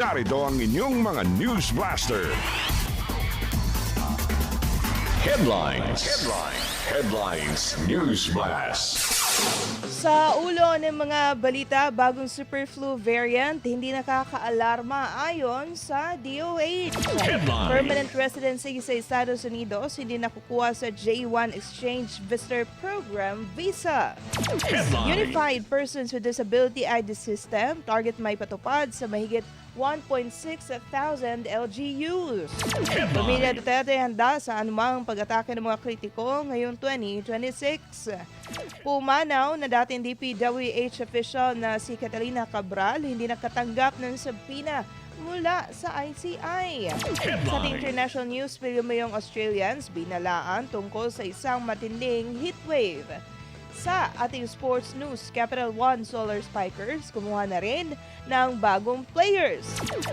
Narito ang inyong mga News Blaster. Headlines News Blast. Sa ulo ng mga balita, bagong super flu variant hindi nakakaalarma ayon sa DOH. Permanent residency sa Estados Unidos hindi nakukuha sa J1 Exchange Visitor Program visa. Unified Persons with Disability ID System, target may patupad sa mahigit 1.6 thousand LGUs. Pamilya Duterte handa sa anumang pag-atake ng mga kritiko ngayong 2026. Pumanaw na dating DPWH official na si Catalina Cabral hindi nakatanggap ng sabina mula sa ICI. Sa international news, milyong Australians binalaan tungkol sa isang matinding heatwave. Sa ating sports news, Capital One Solar Spikers kumuha na rin ng bagong players.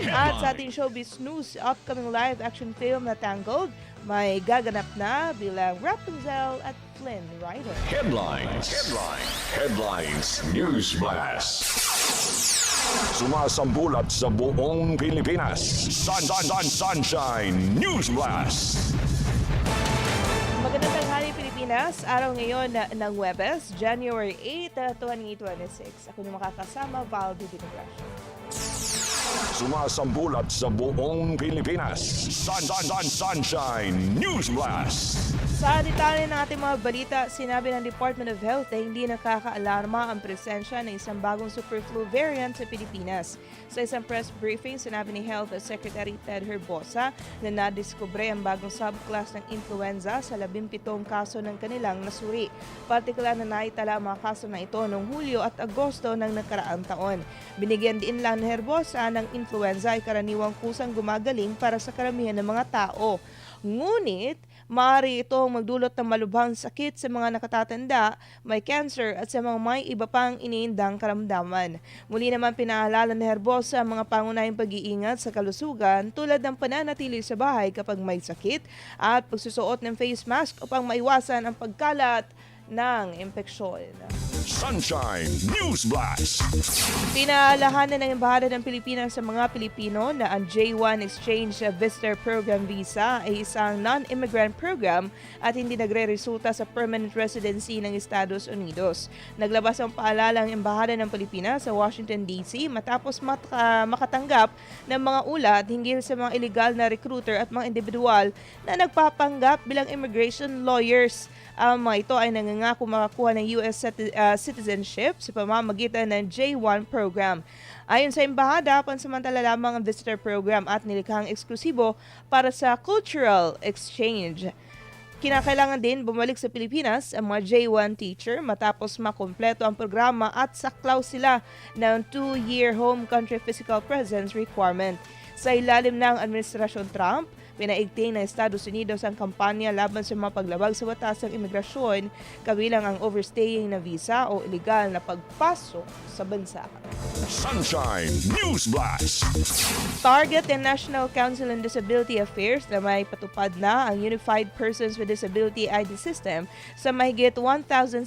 At sa ating showbiz news, upcoming live-action film na Tangled, may gaganap na bilang Rapunzel at Flynn Rider. Headlines News Blast. Sumasambulat sa buong Pilipinas. Sunshine News Blast. Magandang tanghali Pilipinas, araw ngayon ng Huwebes, January 8, 2026. Ako yung makakasama, Val Dinogracio. Sumasambulat sa buong Pilipinas. Sunshine News Blast. Sa detalye ng ating mga balita, sinabi ng Department of Health na hindi nakakaalarma ang presensya ng isang bagong super flu variant sa Pilipinas. Sa isang press briefing, sinabi ni Health Secretary Ted Herbosa na nadiskubre ang bagong subclass ng influenza sa 17 kaso ng kanilang nasuri. Partikular na naitala ang mga kaso na ito noong Hulyo at Agosto ng nakaraang taon. Binigyan din lang ni Herbosa ng influenza ay karaniwang kusang gumagaling para sa karamihan ng mga tao. Ngunit, maaari itong magdulot ng malubhang sakit sa mga nakatatanda, may cancer at sa mga may iba pang iniindang karamdaman. Muli naman pinaalala ni Herbosa ang mga pangunahing pag-iingat sa kalusugan tulad ng pananatili sa bahay kapag may sakit at pagsusuot ng face mask upang maiwasan ang pagkalat ng impeksyon. Sunshine News Blast. Pinaalahanan ng Embahada ng Pilipinas sa mga Pilipino na ang J1 Exchange Visitor Program Visa ay isang non-immigrant program at hindi nagre-resulta sa permanent residency ng Estados Unidos. Naglabas ang paalala ang Embahada ng Pilipinas sa Washington DC matapos makatanggap ng mga ulat hinggil sa mga illegal na recruiter at mga individual na nagpapanggap bilang immigration lawyers. Ang mga ito ay nangangako makakuha ng US citizenship sa pamamagitan ng J1 program. Ayon sa embahada, pansamantala lamang ang visitor program at nilikhang eksklusibo para sa cultural exchange. Kinakailangan din bumalik sa Pilipinas ang mga J1 teacher matapos makumpleto ang programa at saklaw sila ng 2-year home country physical presence requirement. Sa ilalim ng Administrasyon Trump, pinaigting ng Estados Unidos ang kampanya laban sa mga paglabag sa batas ng imigrasyon, kabilang ang overstaying na visa o illegal na pagpasok sa bansa. Sunshine News Blast. Target ng National Council on Disability Affairs na may patupad na ang Unified Persons with Disability ID System sa mahigit 1,600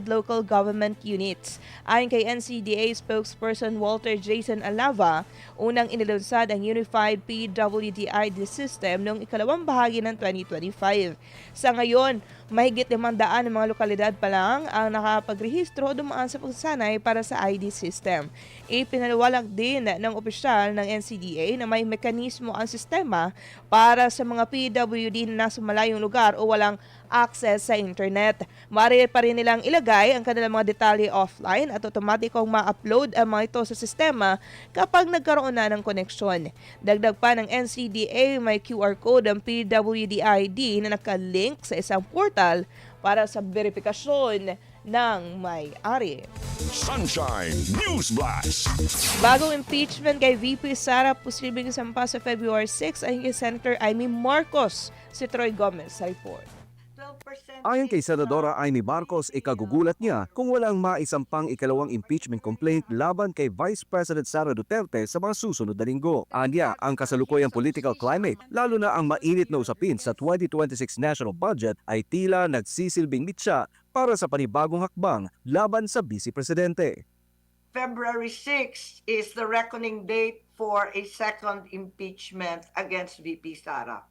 local government units. Ayon kay NCDA spokesperson Walter Jason Alava, unang inilunsad ang Unified PWD ID System noong ikalawang bahagi ng 2025. Sa ngayon, mahigit 500 ng mga lokalidad pa lang ang nakapagrehistro dumaan sa pagsasanay para sa ID system. Ipinaliwanag din ng opisyal ng NCDA na may mekanismo ang sistema para sa mga PWD na nasa malayong lugar o walang access sa internet. Maaari pa rin nilang ilagay ang kanilang mga detalye offline at otomatikong ma-upload ang mga ito sa sistema kapag nagkaroon na ng koneksyon. Dagdag pa ng NCDA, may QR code ang PWD ID na nakalink sa isang portal para sa verifikasyon ng may-ari. Sunshine News Blast. Bagong impeachment kay VP Sara posibleng isampa sa February 6 ay kay Senator Amy Marcos. Si Troy Gomez sa report. Ayon kay Senadora Amy Marcos, ikagugulat niya kung walang maisampang ikalawang impeachment complaint laban kay Vice President Sara Duterte sa mga susunod na linggo. Anya, ang kasalukuyang political climate, lalo na ang mainit na usapin sa 2026 national budget ay tila nagsisilbing mitsa para sa panibagong hakbang laban sa Vice Presidente. February 6 is the reckoning date for a second impeachment against VP Sara.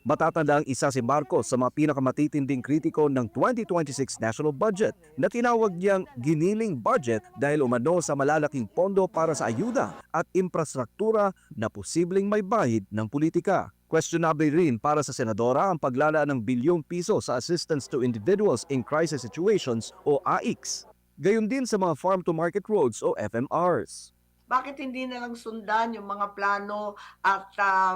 Matatanda ang isa si Marcos sa mga pinakamatitinding kritiko ng 2026 national budget na tinawag niyang giniling budget dahil umano sa malalaking pondo para sa ayuda at infrastruktura na posibleng may bahid ng politika. Questionable rin para sa senadora ang paglalaan ng bilyong piso sa Assistance to Individuals in Crisis Situations o AICS. Gayon din sa mga farm-to-market roads o FMRs. Bakit hindi na lang sundan yung mga plano at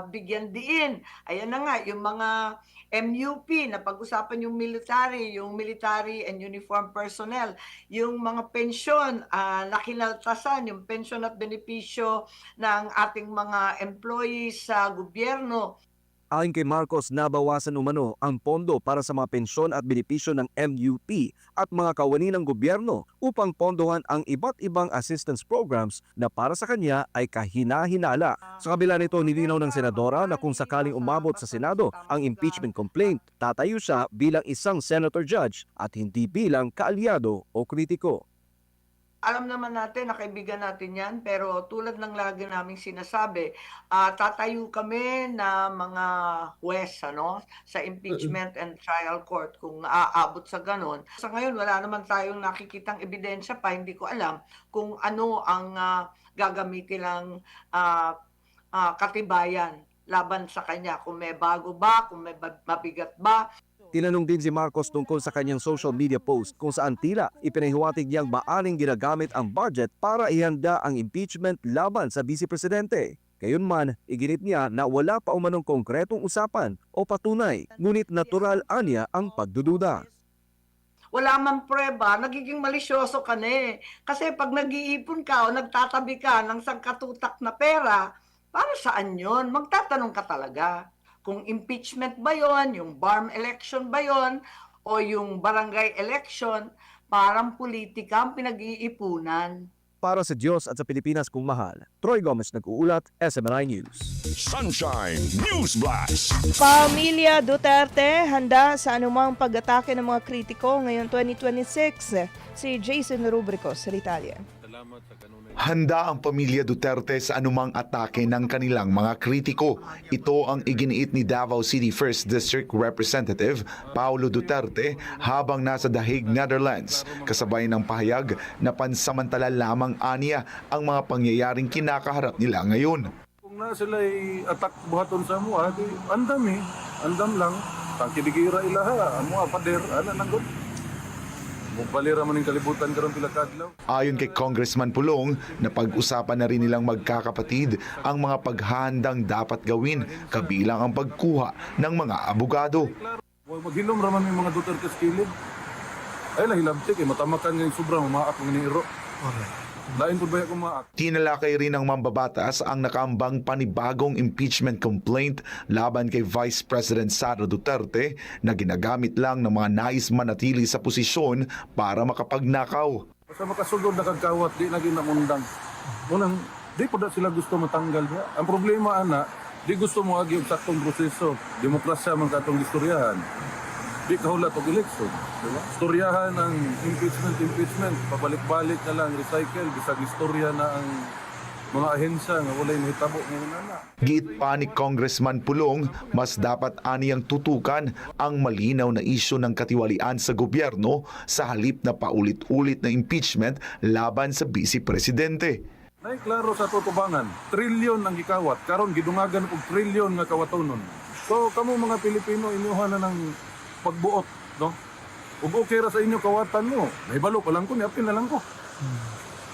bigyan diin? Ayan na nga, yung mga MUP na pag-usapan yung military and uniform personnel, yung mga pensyon na kinaltasan, yung pensyon at benepisyo ng ating mga employees sa gobyerno. Ayon kay Marcos, nabawasan umano ang pondo para sa mga pensyon at benepisyo ng MUP at mga kawani ng gobyerno upang pondohan ang iba't ibang assistance programs na para sa kanya ay kahina-hinala. Sa kabila nito, nilinaw ng senadora na kung sakaling umabot sa Senado ang impeachment complaint, tatayo siya bilang isang senator judge at hindi bilang kaalyado o kritiko. Alam naman natin na kaibigan natin yan, pero tulad ng lagi naming sinasabi, tatayo kami na mga huwes sa impeachment and trial court kung aabot sa ganon. Sa ngayon, wala naman tayong nakikitang ebidensya pa, hindi ko alam kung ano ang gagamitin ng katibayan laban sa kanya, kung may bago ba, kung may mabigat ba. Tinanong din si Marcos tungkol sa kanyang social media post kung saan tila ipinahiwatig niyang maaring ginagamit ang budget para ihanda ang impeachment laban sa Vice Presidente. Gayunman, iginit niya na wala pa umanong konkretong usapan o patunay, ngunit natural anya ang pagdududa. Wala man prueba, nagiging malisyoso ka na eh. Kasi pag nag-iipon ka o nagtatabi ka ng sangkatutak na pera, para saan yon? Magtatanong ka talaga. Kung impeachment ba yon, yung BARM election ba yon, o yung barangay election, parang politika ang pinag-iipunan. Para sa Diyos at sa Pilipinas kung mahal, Troy Gomez nag-uulat, SMNI News. Sunshine News Blast. Pamilya Duterte handa sa anumang pag-atake ng mga kritiko ngayong 2026. Si Jason Rubrico sa Italia. Handa ang pamilya Duterte sa anumang atake ng kanilang mga kritiko. Ito ang iginiit ni Davao City 1st District Representative Paulo Duterte habang nasa The Hague, Netherlands, kasabay ng pahayag na pansamantala lamang aniya ang mga pangyayaring kinakaharap nila ngayon. Kung na sila'y atak buhaton sa mua, di andam lang, tangkidigira ilaha, mua pader, nanggod. Mupalira man yung kalibutan karon pila kadlaw. Ayon kay Congressman Pulong, napag-usapan na rin nilang magkakapatid ang mga paghahandang dapat gawin kabilang ang pagkuha ng mga abogado. Maghilom raman yung mga Duterte skilid. Ay lahilabtik, matamakan nga yung sobrang umaak ng niiro. Lain po ba yung umaak? Tinalakay rin ng mambabatas ang nakaambang panibagong impeachment complaint laban kay Vice President Sara Duterte na ginagamit lang ng mga nais manatili sa posisyon para makapagnakaw. Basta makasugod na kagkawat, di naging namundang. Unang, di po na sila gusto matanggal niya. Ang problema, di gusto mo agi yung saktong proseso. Demokrasya man katong istoryahan. Di kahulat o eleksyon. Diba? Istoryahan ng impeachment, pabalik-balik na lang, recycle, bisag istorya na ang mga ahensya nga walay mahitabo ngayon na. Giit pa ni Congressman Pulong, mas dapat aniyang tutukan ang malinaw na isyu ng katiwalian sa gobyerno sa halip na paulit-ulit na impeachment laban sa Vice Presidente. Nay klaro sa tutubangan, trilyon ang gikawat, karon gidungagan og trilyon nga kawatonon. So kamo mga Pilipino inyuhan na ng pagbuot, no? Ug okay ra sa inyo kawatan mo. Nahibalo pa lang ko, niapin na lang ko.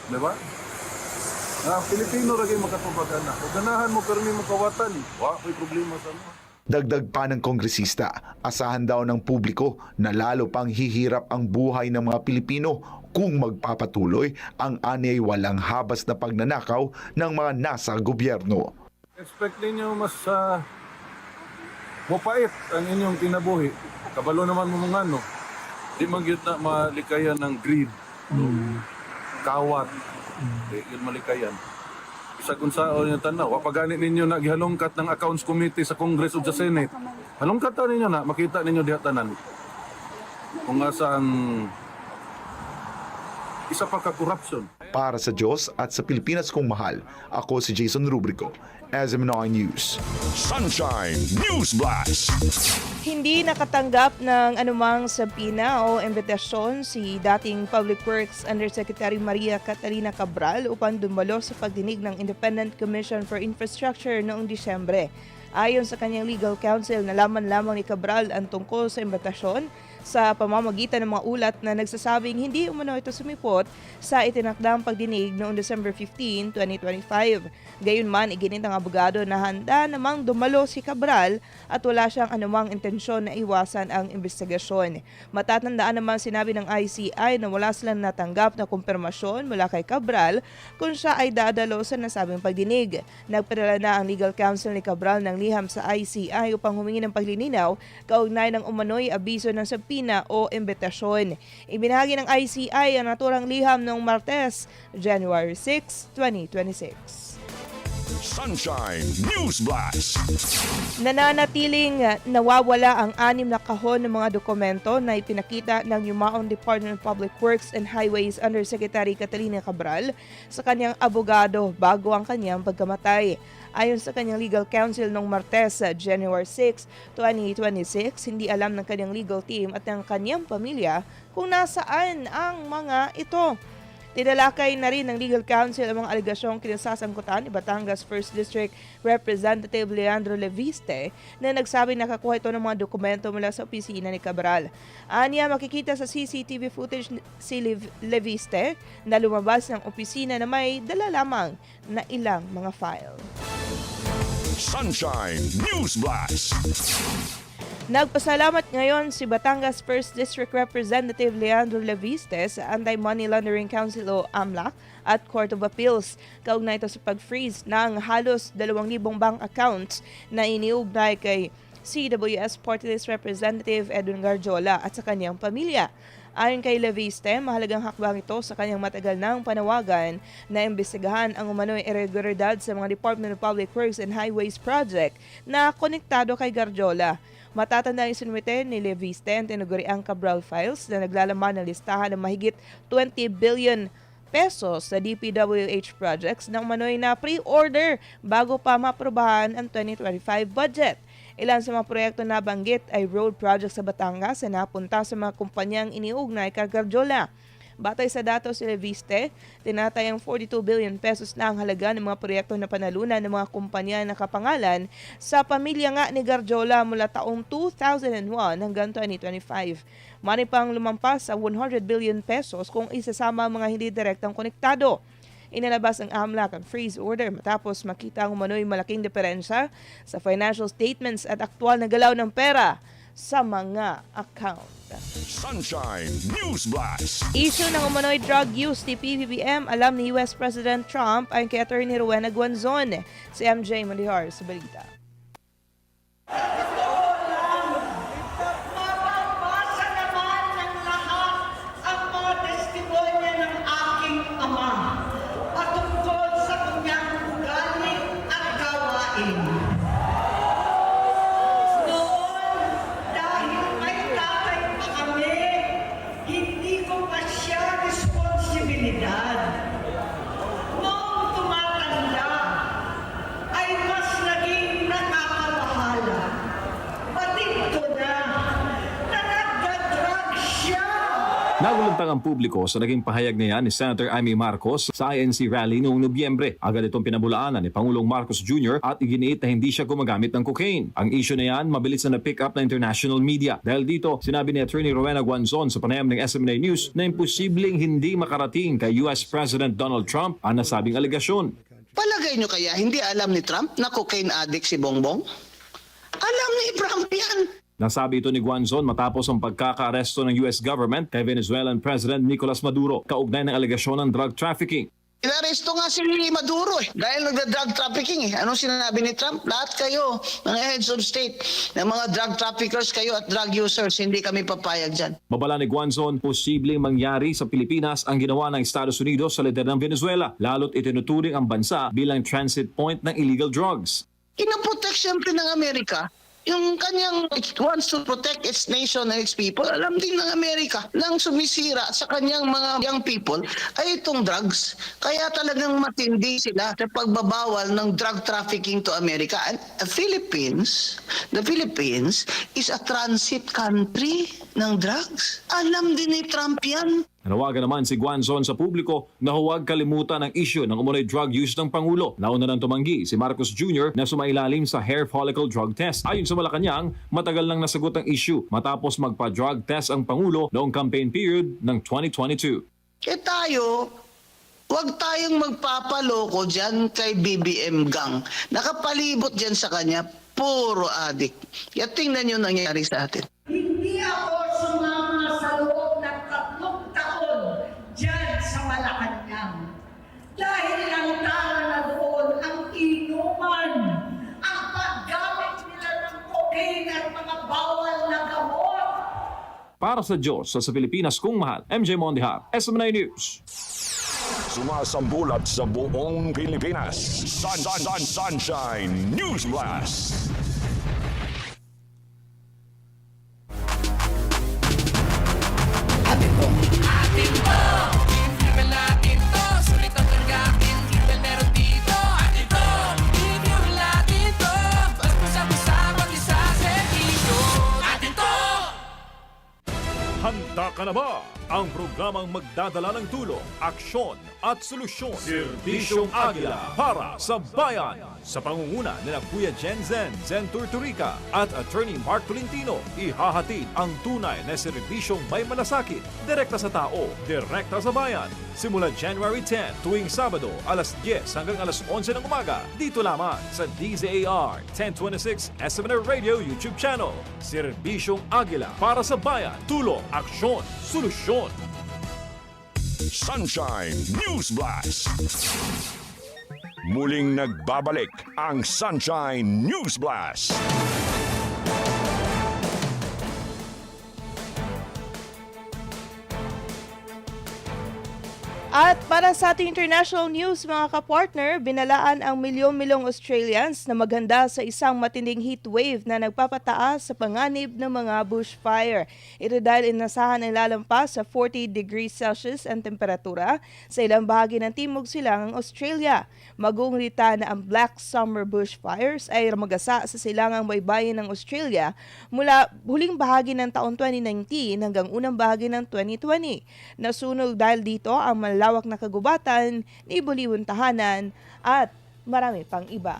Diba? Pilipino ra gyud makatubag ana. Ug ganahan mo karmi mo kawatan, wa may problema sa mo. Dagdag pa ng kongresista, asahan daw ng publiko na lalo pang hihirap ang buhay ng mga Pilipino kung magpapatuloy ang anyay walang habas na pagnanakaw ng mga nasa gobyerno. Expect ninyo mas mapait ang inyong kinabuhi. Kabalo naman mo mga di man gyud na malikayan ng greed. Kawat. Di yun malikayan. Isa kung saan yung tanaw, wapagani ninyo na gihalongkat ng Accounts Committee sa Congress o sa Senate. Halongkat ninyo na, makita ninyo diha tanan. Kung asa ang isa pa ka corruption. Para sa Diyos at sa Pilipinas kong mahal, ako si Jason Rubrico, SMNI News. Sunshine News Blast. Hindi nakatanggap ng anumang sabina o imbitasyon si dating Public Works Undersecretary Maria Catalina Cabral upang dumalo sa pagdinig ng Independent Commission for Infrastructure noong Disyembre. Ayon sa kanyang legal counsel, nalaman lamang ni Cabral ang tungkol sa imbitasyon sa pamamagitan ng mga ulat na nagsasabing hindi umano ito sumipot sa itinakdang pagdinig noong December 15, 2025. Gayunman, iginit ng abogado na handa namang dumalo si Cabral at wala siyang anumang intensyon na iwasan ang investigasyon. Matatandaan naman sinabi ng ICI na wala silang natanggap na kumpirmasyon mula kay Cabral kung siya ay dadalo sa nasabing pagdinig. Nagpadala na ang legal counsel ni Cabral ng liham sa ICI upang humingi ng paglilinaw kaugnay ng umano'y abiso ng sabina o imbitasyon. Ibinahagi ng ICI ang naturang liham noong Martes, January 6, 2026. Sunshine News Blast. Nananatiling nawawala ang 6 na kahon ng mga dokumento na ipinakita ng Yumaong Department of Public Works and Highways Undersecretary Catalina Cabral sa kanyang abogado bago ang kanyang pagkamatay. Ayon sa kanyang legal counsel noong Martes, January 6, 2026, hindi alam ng kanyang legal team at ng kanyang pamilya kung nasaan ang mga ito. Tinalakay na rin ng legal counsel ang mga alegasyong kinasasangkutan ni Batangas 1st District Representative Leandro Leviste na nagsabi nakakuha ito ng mga dokumento mula sa opisina ni Cabral. Aniya, makikita sa CCTV footage si Leviste na lumabas ng opisina na may dala lamang na ilang mga file. Sunshine News Blast. Nagpasalamat ngayon si Batangas 1st District Representative Leandro Leviste sa Anti-Money Laundering Council o AMLAC at Court of Appeals. Kaugnay ito sa pag-freeze ng halos 2,000 bank accounts na iniugnay kay CWS Party List Representative Edwin Garjola at sa kanyang pamilya. Ayon kay Leviste, mahalagang hakbang ito sa kanyang matagal ng panawagan na imbestigahan ang umano'y irregularidad sa mga Department of Public Works and Highways project na konektado kay Garjola. Matatanda yung sinumite ni Leviste ang tinaguriang Cabral Files na naglalaman ng listahan ng mahigit 20 billion pesos sa DPWH projects na umano'y na pre-order bago pa maprobahan ang 2025 budget. Ilan sa mga proyekto na banggit ay road projects sa Batangas na napunta sa mga kumpanyang iniugnay kay Garjola. Batay sa datos ni Leviste, tinatayang 42 billion pesos na ang halaga ng mga proyekto na panalunan ng mga kumpanya na kapangalan sa pamilya nga ni Garjola mula taong 2001 hanggang 2025. Mani pang lumampas sa 100 billion pesos kung isasama ang mga hindi direktang konektado. Inilabas ang AMLAC ang freeze order matapos makita ang umano'y malaking diferensya sa financial statements at aktwal na galaw ng pera sa mga account. Sunshine News Blast. Issue ng umano'y drug use ni PBBM, alam ni US President Trump ayon kay Attorney Rowena Guanzon. Si MJ Malihar sa balita. Mababasa naman ng lahat ang mga testimonya ng aking ama patungkol sa kanyang ugali at gawain. Noon, dahil may tatay pa kami, hindi ko pa siya responsibilidad. Noong tumatanda, ay mas naging nakakabahala. Pati ito na nagda-drug siya. Nagulantang ang publiko sa naging pahayag na yan ni Senator Amy Marcos sa INC rally noong Nobyembre. Agad itong pinabulaanan ni Pangulong Marcos Jr. at iginiit na hindi siya gumagamit ng cocaine. Ang issue na yan mabilis na na-pick up na international media. Dahil dito, sinabi ni Attorney Rowena Guanzon sa panayam ng SMNA News na imposibleng hindi makarating kay US President Donald Trump ang nasabing alegasyon. Palagay nyo kaya hindi alam ni Trump na cocaine addict si Bongbong? Alam ni Trump yan. Nasabi ito ni Guanzon matapos ang pagkakaaresto ng US government kay Venezuelan President Nicolas Maduro kaugnay ng alegasyon ng drug trafficking. Inaresto nga si Maduro dahil nagda-drug trafficking Anong sinabi ni Trump? Lahat kayo, mga heads of state, ng mga drug traffickers kayo at drug users, hindi kami papayag dyan. Babala ni Guanzon, posibleng mangyari sa Pilipinas ang ginawa ng Estados Unidos sa lider ng Venezuela, lalo't itinuturing ang bansa bilang transit point ng illegal drugs. Inaprotect siyempre ng Amerika Yung kanyang it wants to protect its nation and its people. Alam din ng Amerika lang sumisira sa kanyang mga young people ay itong drugs. Kaya talagang matindi sila sa pagbabawal ng drug trafficking to America. And the Philippines is a transit country ng drugs. Alam din ni Trump yan. Nanawagan naman si Guanzon sa publiko na huwag kalimutan ang issue ng umunoy drug use ng Pangulo. Nauna nang tumanggi si Marcos Jr. na sumailalim sa hair follicle drug test. Ayon sa Malacanang, matagal nang nasagot ang issue matapos magpa-drug test ang Pangulo noong campaign period ng 2022. Tayo, huwag tayong magpapaloko dyan kay BBM Gang. Nakapalibot dyan sa kanya, puro adik. Kaya tingnan nyo nangyari sa atin. Hindi ako sumama sa loob ng 3 taon dyan sa Malacanang. Dahil ang tara na doon ang inuman, ang paggamit nila ng cocaine at mga bawal na gamot. Para sa Diyos sa Pilipinas kung mahal, MJ Mondihar, SMNI News. Sumasambulat sa buong Pilipinas. Sunshine News Blast. Handa ka na ba? Ang programang magdadala ng tulong, aksyon at solusyon. Serbisyong Agila para sa bayan. Sa pangunguna nila Kuya Zen Turturica at Attorney Mark Tolentino, ihahatid ang tunay na serbisyong may malasakit, direkta sa tao, direkta sa bayan. Simula January 10 tuwing Sabado, alas 10 hanggang alas 11 ng umaga. Dito lamang sa DZAR 1026 SMNR Radio YouTube channel. Serbisyong Agila para sa bayan. Tulong, aksyon, solusyon. Sunshine News Blast. Muling nagbabalik ang Sunshine News Blast. At para sa ating international news, mga kapartner, binalaan ang milyon-milyong Australians na maghanda sa isang matinding heat wave na nagpapataas sa panganib ng mga bushfire. Ito dahil inasahan ay lalampas sa 40 degrees Celsius ang temperatura sa ilang bahagi ng timog silangang Australia. Magungrita na ang Black Summer bushfires ay ramagasa sa silangang baybayin ng Australia mula huling bahagi ng taon 2019 hanggang unang bahagi ng 2020. Nasunog dahil dito ang malawak na kagubatan, libo-libong tahanan at marami pang iba.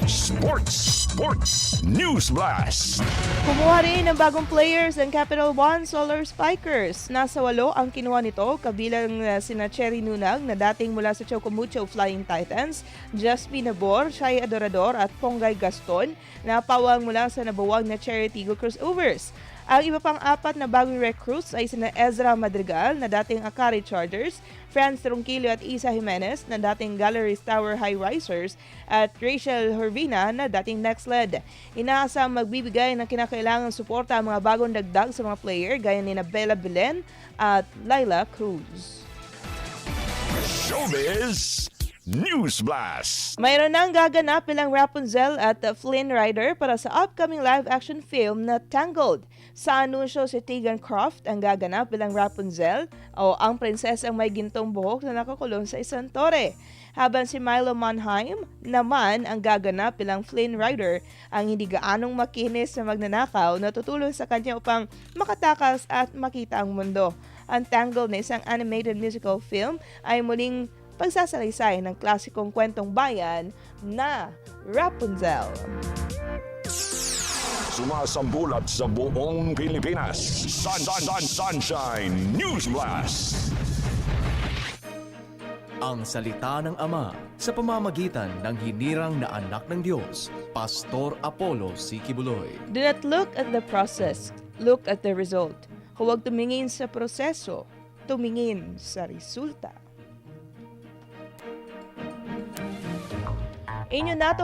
Sports News Blast. Kumuha rin ng bagong players ng Capital One Solar Spikers. Nasa 8 ang kinuha nito, kabilang sina Cherry Nunag na dating mula sa Chocomucho Flying Titans, Jasmine Nabor, Shai Adorador at Ponggay Gaston na pawang mula sa nabuwag na Cherry Tigo Crossovers. Ang iba pang 4 na bagong recruits ay sina Ezra Madrigal na dating Akari Chargers, Franz Tronquillo at Isa Jimenez na dating Galleries Tower High Risers at Rachel Hervina na dating Nextled. Inaasang magbibigay ng kinakailangang suporta ang mga bagong dagdag sa mga player gaya ni Bella Belen at Laila Cruz. Showbiz News Blast. Mayroon nang gaganap bilang Rapunzel at Flynn Rider para sa upcoming live-action film na Tangled. Sa anunsyo, si Tegan Croft ang gaganap bilang Rapunzel o ang prinsesang may gintong buhok na nakakulong sa isang tore. Habang si Milo Manheim naman ang gaganap bilang Flynn Rider, ang hindi gaanong makinis na magnanakaw na tutulong sa kanya upang makatakas at makita ang mundo. Ang Tangled na isang animated musical film ay muling pagsasalaysay ng klasikong kwentong bayan na Rapunzel. Sumasambulat sa buong Pilipinas. Sunshine News Blast. Ang salita ng Ama sa pamamagitan ng hinirang na anak ng Diyos, Pastor Apollo C. Kibuloy. Do not look at the process, look at the result. Huwag tumingin sa proseso, tumingin sa resulta. Inyo na ito